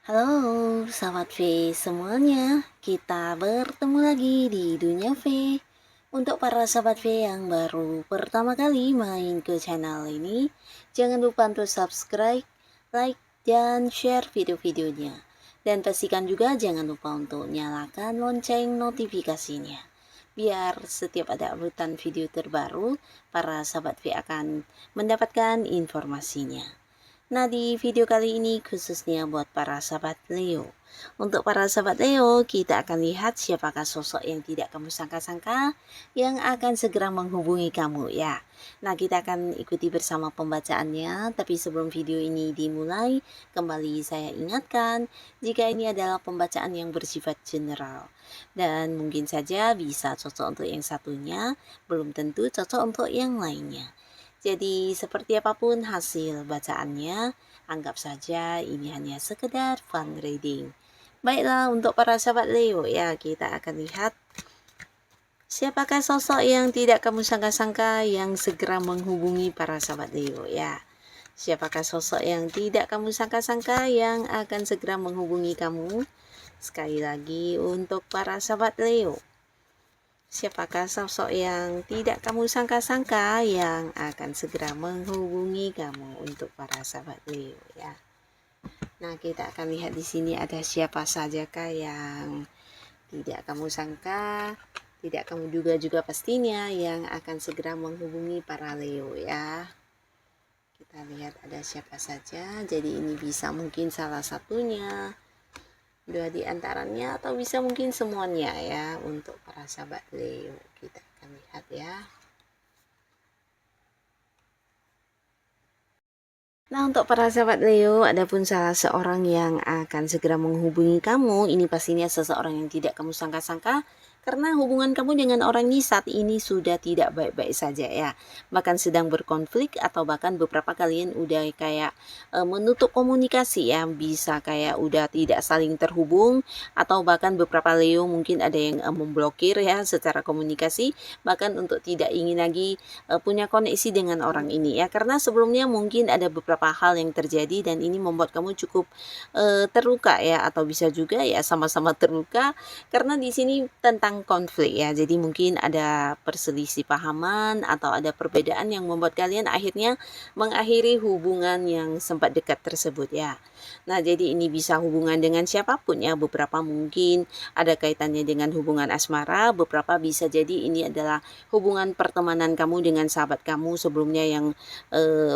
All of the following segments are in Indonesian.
Halo, sahabat V semuanya. Kita bertemu lagi di Dunia V. Untuk para sahabat V yang baru pertama kali main ke channel ini, jangan lupa untuk subscribe, like, dan share video-videonya. Dan pastikan juga jangan lupa untuk nyalakan lonceng notifikasinya. Biar setiap ada uploadan video terbaru, para sahabat V akan mendapatkan informasinya. Nah, di video kali ini khususnya buat para sahabat Leo. Untuk para sahabat Leo, kita akan lihat siapakah sosok yang tidak kamu sangka-sangka yang akan segera menghubungi kamu ya. Nah, kita akan ikuti bersama pembacaannya, tapi sebelum video ini dimulai, kembali saya ingatkan jika ini adalah pembacaan yang bersifat general. Dan mungkin saja bisa cocok untuk yang satunya, belum tentu cocok untuk yang lainnya. Jadi seperti apapun hasil bacaannya, anggap saja ini hanya sekedar fun reading. Baiklah, untuk para sahabat Leo ya, kita akan lihat siapakah sosok yang tidak kamu sangka-sangka yang segera menghubungi para sahabat Leo ya. Siapakah sosok yang tidak kamu sangka-sangka yang akan segera menghubungi kamu? Sekali lagi untuk para sahabat Leo. Siapakah sosok yang tidak kamu sangka-sangka yang akan segera menghubungi kamu untuk para sahabat Leo ya. Nah, kita akan lihat di sini ada siapa sajakah yang tidak kamu sangka, tidak kamu duga juga pastinya yang akan segera menghubungi para Leo ya. Kita lihat ada siapa saja. Jadi ini bisa mungkin salah satunya, dua di antaranya, atau bisa mungkin semuanya ya. Untuk para sahabat Leo kita akan lihat ya. Nah, untuk para sahabat Leo, adapun salah seorang yang akan segera menghubungi kamu, ini pastinya seseorang yang tidak kamu sangka-sangka, karena hubungan kamu dengan orang ini saat ini sudah tidak baik-baik saja ya. Bahkan sedang berkonflik, atau bahkan beberapa kalian udah kayak menutup komunikasi ya. Bisa kayak udah tidak saling terhubung, atau bahkan beberapa Leo mungkin ada yang memblokir ya secara komunikasi. Bahkan untuk tidak ingin lagi punya koneksi dengan orang ini ya. Karena sebelumnya mungkin ada beberapa hal yang terjadi dan ini membuat kamu cukup terluka ya. Atau bisa juga ya sama-sama terluka, karena di sini tentang konflik ya. Jadi mungkin ada perselisih pahaman atau ada perbedaan yang membuat kalian akhirnya mengakhiri hubungan yang sempat dekat tersebut ya. Nah, jadi ini bisa hubungan dengan siapapun ya. Beberapa mungkin ada kaitannya dengan hubungan asmara, beberapa bisa jadi ini adalah hubungan pertemanan kamu dengan sahabat kamu sebelumnya yang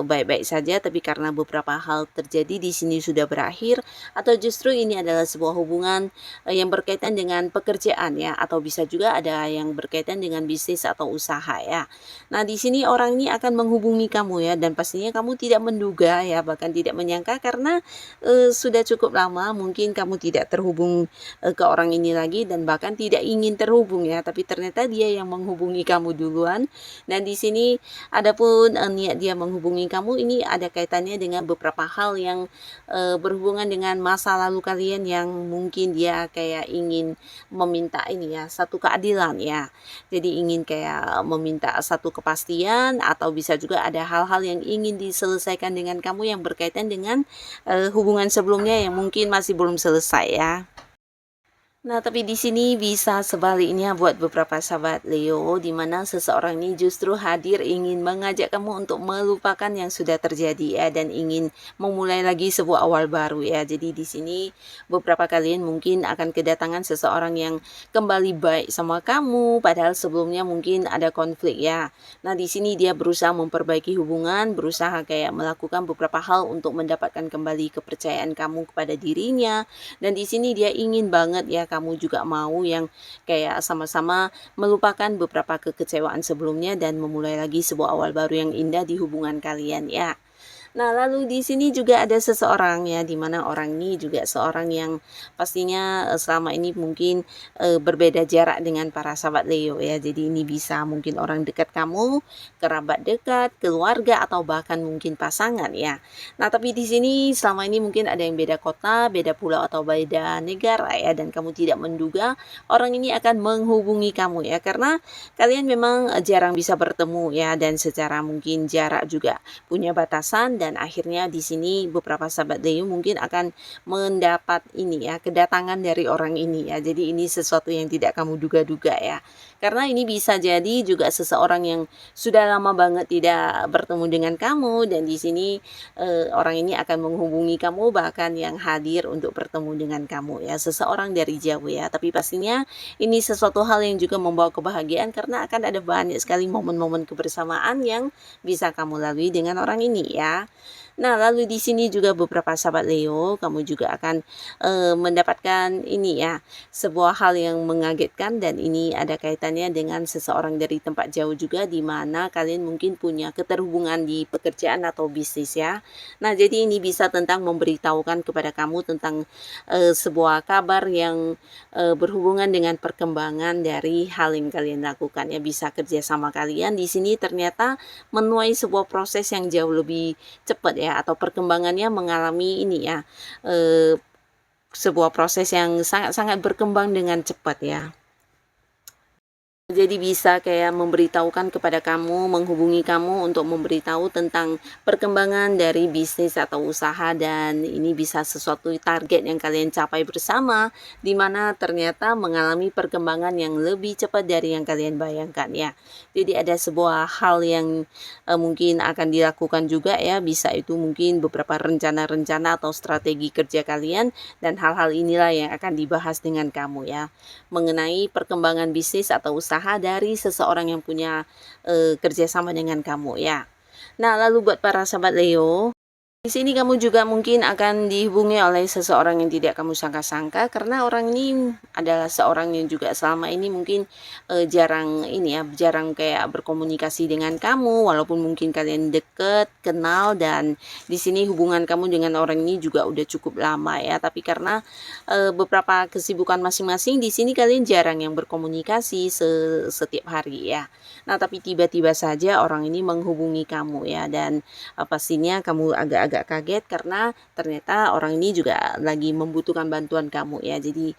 baik-baik saja, tapi karena beberapa hal terjadi di sini sudah berakhir, atau justru ini adalah sebuah hubungan yang berkaitan dengan pekerjaan ya, atau bisa juga ada yang berkaitan dengan bisnis atau usaha ya. Nah, di sini orang ini akan menghubungi kamu ya, dan pastinya kamu tidak menduga ya, bahkan tidak menyangka, karena sudah cukup lama mungkin kamu tidak terhubung ke orang ini lagi, dan bahkan tidak ingin terhubung ya, tapi ternyata dia yang menghubungi kamu duluan. Dan di sini adapun niat dia menghubungi kamu ini ada kaitannya dengan beberapa hal yang berhubungan dengan masa lalu kalian, yang mungkin dia kayak ingin meminta ini ya, satu keadilan ya. Jadi ingin kayak meminta satu kepastian, atau bisa juga ada hal-hal yang ingin diselesaikan dengan kamu yang berkaitan dengan hubungan sebelumnya yang mungkin masih belum selesai ya. Nah, tapi di sini bisa sebaliknya buat beberapa sahabat Leo, di mana seseorang ini justru hadir ingin mengajak kamu untuk melupakan yang sudah terjadi ya, dan ingin memulai lagi sebuah awal baru ya. Jadi di sini beberapa kalian mungkin akan kedatangan seseorang yang kembali baik sama kamu, padahal sebelumnya mungkin ada konflik ya. Nah, di sini dia berusaha memperbaiki hubungan, berusaha kayak melakukan beberapa hal untuk mendapatkan kembali kepercayaan kamu kepada dirinya. Dan di sini dia ingin banget ya kamu juga mau yang kayak sama-sama melupakan beberapa kekecewaan sebelumnya dan memulai lagi sebuah awal baru yang indah di hubungan kalian ya. Nah, lalu di sini juga ada seseorang ya, di mana orang ini juga seorang yang pastinya selama ini mungkin berbeda jarak dengan para sahabat Leo ya. Jadi ini bisa mungkin orang dekat kamu, kerabat dekat, keluarga atau bahkan mungkin pasangan ya. Nah, tapi di sini selama ini mungkin ada yang beda kota, beda pulau atau beda negara ya, dan kamu tidak menduga orang ini akan menghubungi kamu ya, karena kalian memang jarang bisa bertemu ya, dan secara mungkin jarak juga punya batasan, dan akhirnya di sini beberapa sahabat Leo mungkin akan mendapat ini ya, kedatangan dari orang ini ya. Jadi ini sesuatu yang tidak kamu duga-duga ya. Karena ini bisa jadi juga seseorang yang sudah lama banget tidak bertemu dengan kamu, dan di sini orang ini akan menghubungi kamu, bahkan yang hadir untuk bertemu dengan kamu ya, seseorang dari jauh ya. Tapi pastinya ini sesuatu hal yang juga membawa kebahagiaan, karena akan ada banyak sekali momen-momen kebersamaan yang bisa kamu lalui dengan orang ini ya. Nah, lalu di sini juga beberapa sahabat Leo, kamu juga akan mendapatkan ini ya, sebuah hal yang mengagetkan, dan ini ada kaitannya dengan seseorang dari tempat jauh juga, di mana kalian mungkin punya keterhubungan di pekerjaan atau bisnis ya. Nah, jadi ini bisa tentang memberitahukan kepada kamu tentang sebuah kabar yang berhubungan dengan perkembangan dari hal yang kalian lakukan ya. Bisa kerja sama kalian di sini ternyata menuai sebuah proses yang jauh lebih cepat ya, atau perkembangannya mengalami ini ya, sebuah proses yang sangat-sangat berkembang dengan cepat ya. Jadi bisa kayak memberitahukan kepada kamu, menghubungi kamu untuk memberitahu tentang perkembangan dari bisnis atau usaha, dan ini bisa sesuatu target yang kalian capai bersama, di mana ternyata mengalami perkembangan yang lebih cepat dari yang kalian bayangkan ya. Jadi ada sebuah hal yang mungkin akan dilakukan juga ya, bisa itu mungkin beberapa rencana-rencana atau strategi kerja kalian, dan hal-hal inilah yang akan dibahas dengan kamu ya, mengenai perkembangan bisnis atau usaha dari seseorang yang punya kerjasama dengan kamu ya. Nah, lalu buat para sahabat Leo, di sini kamu juga mungkin akan dihubungi oleh seseorang yang tidak kamu sangka-sangka, karena orang ini adalah seorang yang juga selama ini mungkin jarang ini ya, jarang kayak berkomunikasi dengan kamu, walaupun mungkin kalian deket, kenal, dan di sini hubungan kamu dengan orang ini juga udah cukup lama ya. Tapi karena beberapa kesibukan masing-masing, di sini kalian jarang yang berkomunikasi setiap hari ya. Nah, tapi tiba-tiba saja orang ini menghubungi kamu ya, dan pastinya kamu agak kaget karena ternyata orang ini juga lagi membutuhkan bantuan kamu ya. Jadi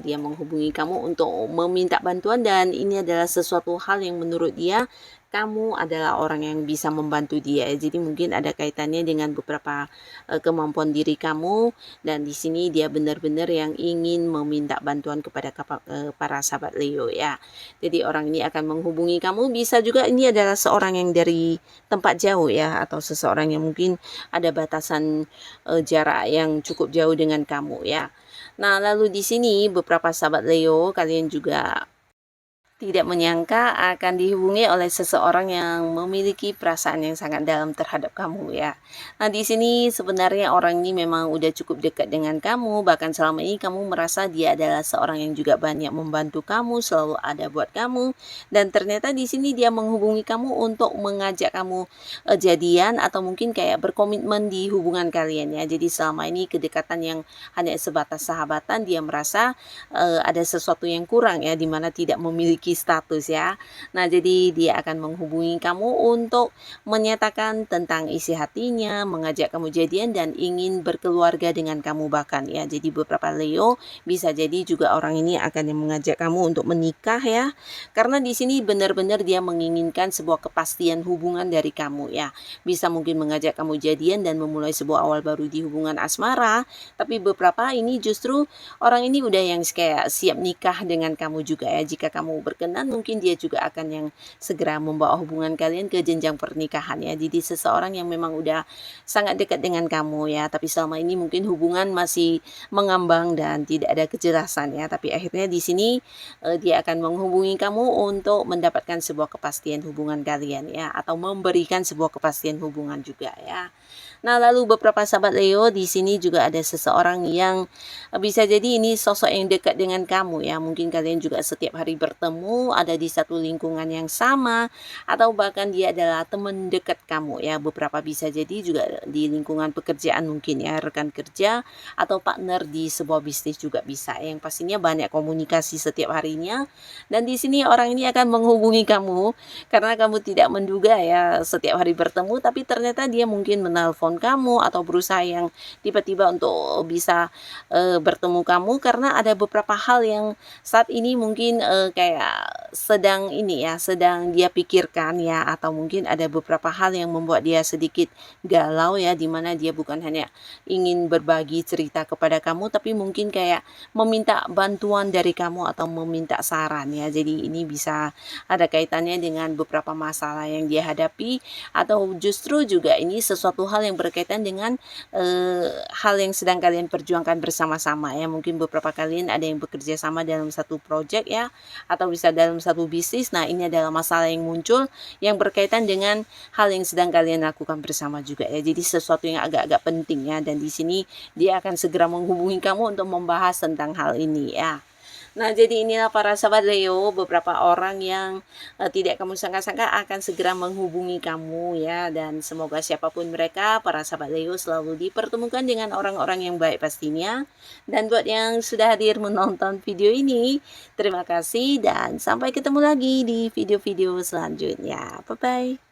dia menghubungi kamu untuk meminta bantuan, dan ini adalah sesuatu hal yang menurut dia kamu adalah orang yang bisa membantu dia. Jadi mungkin ada kaitannya dengan beberapa kemampuan diri kamu, dan di sini dia benar-benar yang ingin meminta bantuan kepada para sahabat Leo ya. Jadi orang ini akan menghubungi kamu, bisa juga ini adalah seorang yang dari tempat jauh ya, atau seseorang yang mungkin ada batasan jarak yang cukup jauh dengan kamu ya. Nah, lalu di sini beberapa sahabat Leo, kalian juga tidak menyangka akan dihubungi oleh seseorang yang memiliki perasaan yang sangat dalam terhadap kamu ya. Nah, di sini sebenarnya orang ini memang udah cukup dekat dengan kamu, bahkan selama ini kamu merasa dia adalah seorang yang juga banyak membantu kamu, selalu ada buat kamu, dan ternyata di sini dia menghubungi kamu untuk mengajak kamu jadian, atau mungkin kayak berkomitmen di hubungan kalian ya. Jadi selama ini kedekatan yang hanya sebatas sahabatan, dia merasa ada sesuatu yang kurang ya, dimana tidak memiliki status ya. Nah, jadi dia akan menghubungi kamu untuk menyatakan tentang isi hatinya, mengajak kamu jadian, dan ingin berkeluarga dengan kamu bahkan ya. Jadi beberapa Leo bisa jadi juga orang ini akan mengajak kamu untuk menikah ya. Karena di sini benar-benar dia menginginkan sebuah kepastian hubungan dari kamu ya. Bisa mungkin mengajak kamu jadian dan memulai sebuah awal baru di hubungan asmara, tapi beberapa ini justru orang ini udah yang kayak siap nikah dengan kamu juga ya. Jika kamu berkenan, mungkin dia juga akan yang segera membawa hubungan kalian ke jenjang pernikahan ya. Jadi seseorang yang memang udah sangat dekat dengan kamu ya, tapi selama ini mungkin hubungan masih mengambang dan tidak ada kejelasan ya. Tapi akhirnya di sini dia akan menghubungi kamu untuk mendapatkan sebuah kepastian hubungan kalian ya, atau memberikan sebuah kepastian hubungan juga ya. Nah, lalu beberapa sahabat Leo, di sini juga ada seseorang yang bisa jadi ini sosok yang dekat dengan kamu ya. Mungkin kalian juga setiap hari bertemu, ada di satu lingkungan yang sama, atau bahkan dia adalah teman dekat kamu ya. Beberapa bisa jadi juga di lingkungan pekerjaan mungkin ya, rekan kerja atau partner di sebuah bisnis juga bisa. Yang pastinya banyak komunikasi setiap harinya. Dan di sini orang ini akan menghubungi kamu karena kamu tidak menduga ya setiap hari bertemu, tapi ternyata dia mungkin menelpon kamu atau berusaha yang tiba-tiba untuk bisa bertemu kamu karena ada beberapa hal yang saat ini mungkin kayak sedang ini ya, sedang dia pikirkan ya, atau mungkin ada beberapa hal yang membuat dia sedikit galau ya, dimana dia bukan hanya ingin berbagi cerita kepada kamu, tapi mungkin kayak meminta bantuan dari kamu atau meminta saran ya. Jadi ini bisa ada kaitannya dengan beberapa masalah yang dia hadapi, atau justru juga ini sesuatu hal yang berkaitan dengan hal yang sedang kalian perjuangkan bersama-sama ya. Mungkin beberapa kalian ada yang bekerja sama dalam satu project ya, atau bisa dalam satu bisnis. Nah, ini adalah masalah yang muncul yang berkaitan dengan hal yang sedang kalian lakukan bersama juga ya. Jadi sesuatu yang agak-agak penting ya, dan di sini dia akan segera menghubungi kamu untuk membahas tentang hal ini ya. Nah, jadi inilah para sahabat Leo, beberapa orang yang tidak kamu sangka-sangka akan segera menghubungi kamu ya, dan semoga siapapun mereka, para sahabat Leo selalu dipertemukan dengan orang-orang yang baik pastinya. Dan buat yang sudah hadir menonton video ini, terima kasih dan sampai ketemu lagi di video-video selanjutnya. Bye-bye.